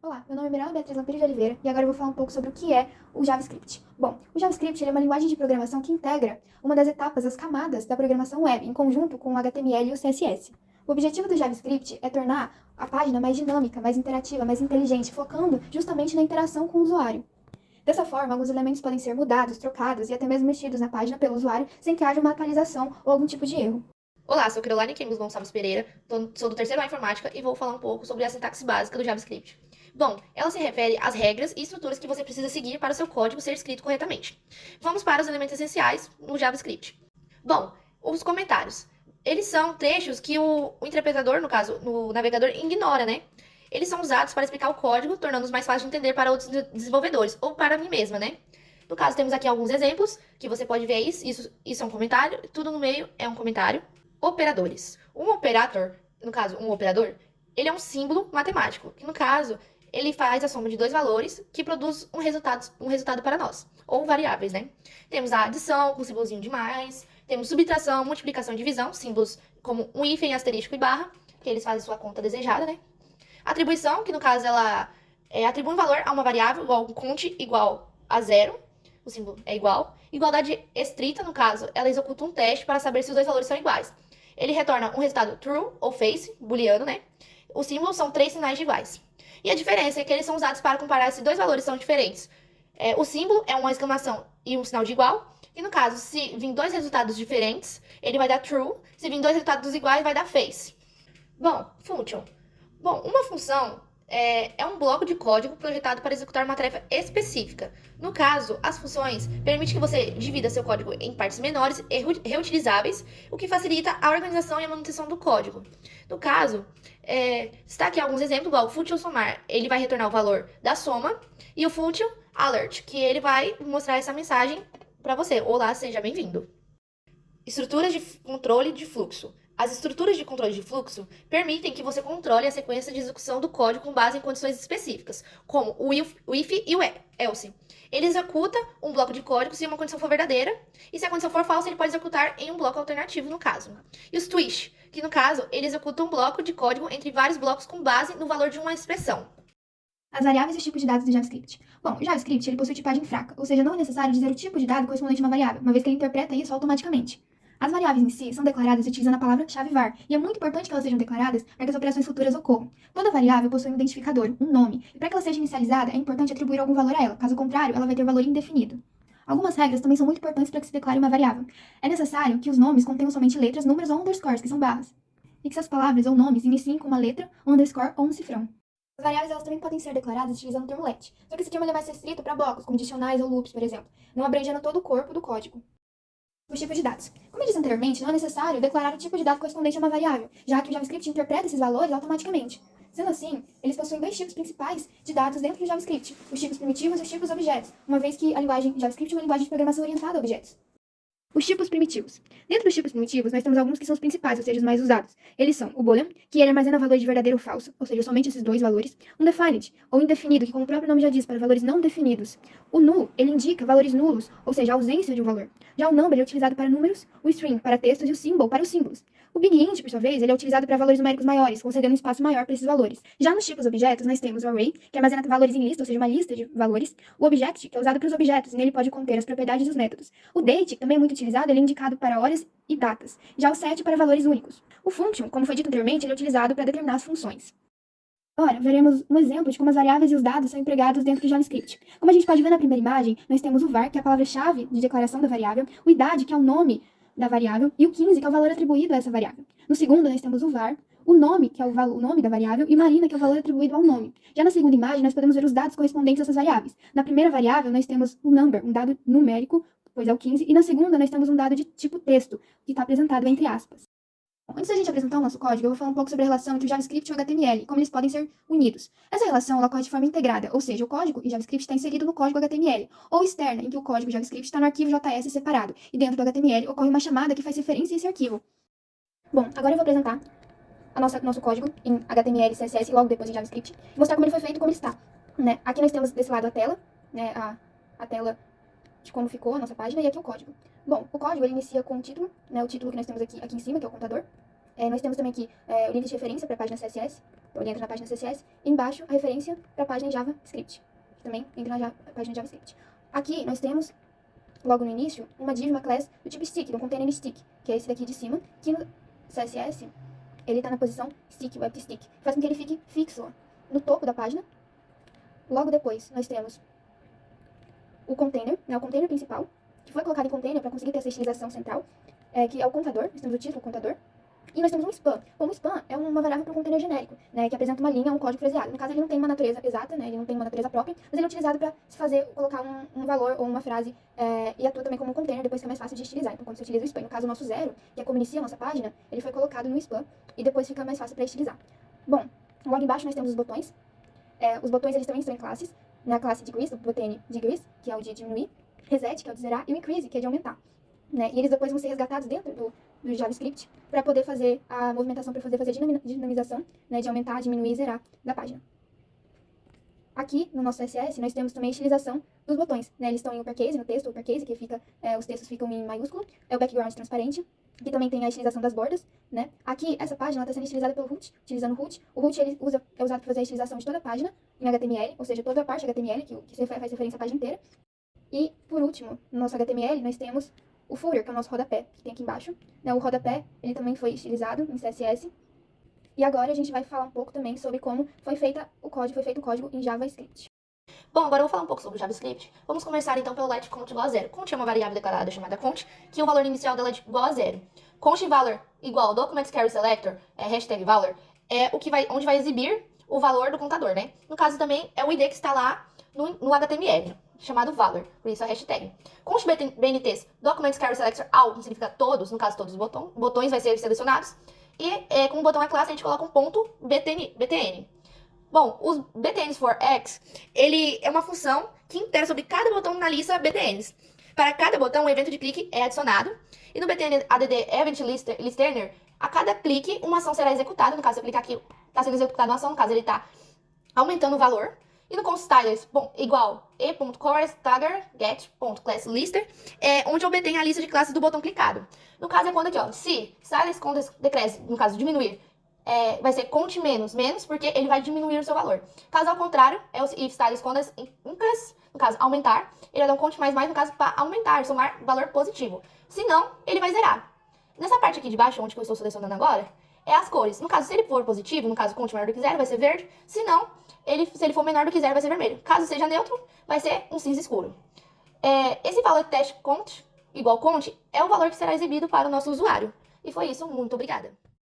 Olá, meu nome é Mirella Beatriz Lampiri de Oliveira e agora eu vou falar um pouco sobre o que é o JavaScript. Bom, o JavaScript é uma linguagem de programação que integra uma das etapas, as camadas da programação web, em conjunto com o HTML e o CSS. O objetivo do JavaScript é tornar a página mais dinâmica, mais interativa, mais inteligente, focando justamente na interação com o usuário. Dessa forma, alguns elementos podem ser mudados, trocados e até mesmo mexidos na página pelo usuário sem que haja uma atualização ou algum tipo de erro. Olá, sou Caroline Kemos Gonçalves Pereira, sou do terceiro A Informática e vou falar um pouco sobre a sintaxe básica do JavaScript. Bom, ela se refere às regras e estruturas que você precisa seguir para o seu código ser escrito corretamente. Vamos para os elementos essenciais no JavaScript. Bom, os comentários. Eles são trechos que o interpretador, no caso, no navegador, ignora, né? Eles são usados para explicar o código, tornando-os mais fáceis de entender para outros desenvolvedores, ou para mim mesma, né? No caso, temos aqui alguns exemplos que você pode ver isso é um comentário, tudo no meio é um comentário. Operadores. Um operator, no caso, um operador, ele é um símbolo matemático, que no caso, ele faz a soma de dois valores que produz um resultado para nós, ou variáveis, né? Temos a adição, com símbolozinho de mais, temos subtração, multiplicação e divisão, símbolos como um hífen, asterisco e barra, que eles fazem sua conta desejada, né? Atribuição, que no caso ela atribui um valor a uma variável igual um conte igual a zero, o símbolo é igual. Igualdade estrita, no caso, ela executa um teste para saber se os dois valores são iguais. Ele retorna um resultado true ou false, booleano, né? Os símbolos são três sinais de iguais. E a diferença é que eles são usados para comparar se dois valores são diferentes. O símbolo é uma exclamação e um sinal de igual. E no caso, se vir dois resultados diferentes, ele vai dar true. Se vir dois resultados iguais, vai dar false. Bom, function. Bom, uma função é um bloco de código projetado para executar uma tarefa específica. No caso, as funções permitem que você divida seu código em partes menores e reutilizáveis, o que facilita a organização e a manutenção do código. No caso, está aqui alguns exemplos, igual o function somar, ele vai retornar o valor da soma, e o function alert, que ele vai mostrar essa mensagem para você. Olá, seja bem-vindo. Estruturas de controle de fluxo. As estruturas de controle de fluxo permitem que você controle a sequência de execução do código com base em condições específicas, como o if e o else. Ele executa um bloco de código se uma condição for verdadeira, e se a condição for falsa, ele pode executar em um bloco alternativo, no caso. E os twist, que no caso, ele executa um bloco de código entre vários blocos com base no valor de uma expressão. As variáveis e os tipos de dados do JavaScript. Bom, o JavaScript ele possui tipagem fraca, ou seja, não é necessário dizer o tipo de dado correspondente a uma variável, uma vez que ele interpreta isso automaticamente. As variáveis em si são declaradas utilizando a palavra-chave var, e é muito importante que elas sejam declaradas para que as operações futuras ocorram. Toda variável possui um identificador, um nome, e para que ela seja inicializada é importante atribuir algum valor a ela, caso contrário, ela vai ter valor indefinido. Algumas regras também são muito importantes para que se declare uma variável. É necessário que os nomes contenham somente letras, números ou underscores, que são barras, e que essas palavras ou nomes iniciem com uma letra, um underscore ou um cifrão. As variáveis elas também podem ser declaradas utilizando o termo let, só que esse termo ele é mais restrito para blocos, como dicionais ou loops, por exemplo, não abrangendo todo o corpo do código. Os tipos de dados. Como eu disse anteriormente, não é necessário declarar o tipo de dado correspondente a uma variável, já que o JavaScript interpreta esses valores automaticamente. Sendo assim, eles possuem dois tipos principais de dados dentro do JavaScript, os tipos primitivos e os tipos objetos, uma vez que a linguagem JavaScript é uma linguagem de programação orientada a objetos. Os tipos primitivos. Dentro dos tipos primitivos, nós temos alguns que são os principais, ou seja, os mais usados. Eles são o boolean, que ele armazena valor de verdadeiro ou falso, ou seja, somente esses dois valores. Um definite, ou indefinido, que como o próprio nome já diz, para valores não definidos. O null, ele indica valores nulos, ou seja, a ausência de um valor. Já o number é utilizado para números, o string para textos e o symbol para os símbolos. O big int, por sua vez, ele é utilizado para valores numéricos maiores, concedendo um espaço maior para esses valores. Já nos tipos objetos, nós temos o array, que armazena valores em lista, ou seja, uma lista de valores. O object, que é usado para os objetos, e nele pode conter as propriedades dos métodos. O date, que também é muito utilizado, ele é indicado para horas e datas. Já o set para valores únicos. O function, como foi dito anteriormente, ele é utilizado para determinar as funções. Ora, veremos um exemplo de como as variáveis e os dados são empregados dentro do JavaScript. Como a gente pode ver na primeira imagem, nós temos o var, que é a palavra-chave de declaração da variável, o idade, que é o nome da variável, e o 15, que é o valor atribuído a essa variável. No segundo, nós temos o var, o nome, que é o nome da variável, e marina, que é o valor atribuído ao nome. Já na segunda imagem, nós podemos ver os dados correspondentes a essas variáveis. Na primeira variável, nós temos o number, um dado numérico, pois é o 15, e na segunda, nós temos um dado de tipo texto, que está apresentado entre aspas. Antes da gente apresentar o nosso código, eu vou falar um pouco sobre a relação entre o JavaScript e o HTML e como eles podem ser unidos. Essa relação ela ocorre de forma integrada, ou seja, o código em JavaScript está inserido no código HTML, ou externa, em que o código JavaScript está no arquivo JS separado, e dentro do HTML ocorre uma chamada que faz referência a esse arquivo. Bom, agora eu vou apresentar nosso código em HTML, CSS e logo depois em JavaScript, e mostrar como ele foi feito e como ele está. Né? Aqui nós temos desse lado a tela, né, a tela de como ficou a nossa página, e aqui o código. Bom, o código ele inicia com o título, né, o título que nós temos aqui em cima, que é o contador. Nós temos também aqui o link de referência para a página CSS. Então, ele entra na página CSS. E embaixo, a referência para a página em JavaScript. Que também entra na página de JavaScript. Aqui, nós temos, logo no início, uma div, uma class do tipo stick, do container stick, que é esse daqui de cima, que no CSS, ele está na posição stick, web stick. Faz com que ele fique fixo ó, no topo da página. Logo depois, nós temos o container, né, o container principal, que foi colocado em container para conseguir ter essa estilização central, que é o contador. Nós temos o título, o contador. E nós temos um span. Bom, o span é uma variável para um container genérico, né, que apresenta uma linha, um código fraseado. No caso, ele não tem uma natureza exata, né, ele não tem uma natureza própria, mas ele é utilizado para se fazer, colocar um valor ou uma frase e atua também como um container, depois fica mais fácil de estilizar. Então, quando você utiliza o span, no caso, o nosso zero, que é como inicia a nossa página, ele foi colocado no span e depois fica mais fácil para estilizar. Bom, logo embaixo nós temos os botões. Os botões, eles também estão em classes. Na classe decrease, o botão decrease, que é o de diminuir, reset, que é o de zerar, e o increase, que é de aumentar. Né? E eles depois vão ser resgatados dentro do JavaScript para poder fazer a movimentação, para poder fazer a dinamização, né, de aumentar, diminuir e zerar da página. Aqui, no nosso CSS, nós temos também a estilização dos botões. Né? Eles estão em uppercase, no texto uppercase, que fica, os textos ficam em maiúsculo. É o background transparente, que também tem a estilização das bordas. Né? Aqui, essa página está sendo estilizada pelo root, utilizando o root. O root ele é usado para fazer a estilização de toda a página em HTML, ou seja, toda a parte HTML, que faz referência à página inteira. E, por último, no nosso HTML, nós temos o footer, que é o nosso rodapé, que tem aqui embaixo. Né? O rodapé, ele também foi estilizado em CSS. E agora a gente vai falar um pouco também sobre como foi feito o código em JavaScript. Bom, agora eu vou falar um pouco sobre o JavaScript. Vamos começar então pelo let count igual a zero. Count é uma variável declarada chamada count, que o valor inicial dela é igual a zero. Count valor igual documents carry selector, hashtag valor, é onde vai exibir o valor do contador, né? No caso também é o ID que está lá no HTML, chamado valor, por isso a hashtag. Count BNTs, documents carry selector all, que significa todos, no caso todos os botões vai ser selecionados. E como o botão é classe, a gente coloca um ponto btn. Bom, os btns for x, ele é uma função que itera sobre cada botão na lista btns. Para cada botão, um evento de clique é adicionado. E no btn add event listener, a cada clique, uma ação será executada. No caso, se eu clicar aqui, está sendo executada uma ação. No caso, ele está aumentando o valor. E no const stylers, bom, igual e.chorus.tagger.get.classLister, onde eu obtenho a lista de classes do botão clicado. No caso, é quando aqui, ó, se stylers com decresce, no caso, diminuir, vai ser count menos, porque ele vai diminuir o seu valor. Caso ao contrário, é o if stylers com increase, no caso, aumentar, ele vai dar um count mais, no caso, para aumentar, somar valor positivo. Se não, ele vai zerar. Nessa parte aqui de baixo, onde eu estou selecionando agora, é as cores. No caso, se ele for positivo, no caso, count maior do que zero, vai ser verde. Se não, se ele for menor do que zero, vai ser vermelho. Caso seja neutro, vai ser um cinza escuro. Esse valor teste count, igual count, é o valor que será exibido para o nosso usuário. E foi isso, muito obrigada.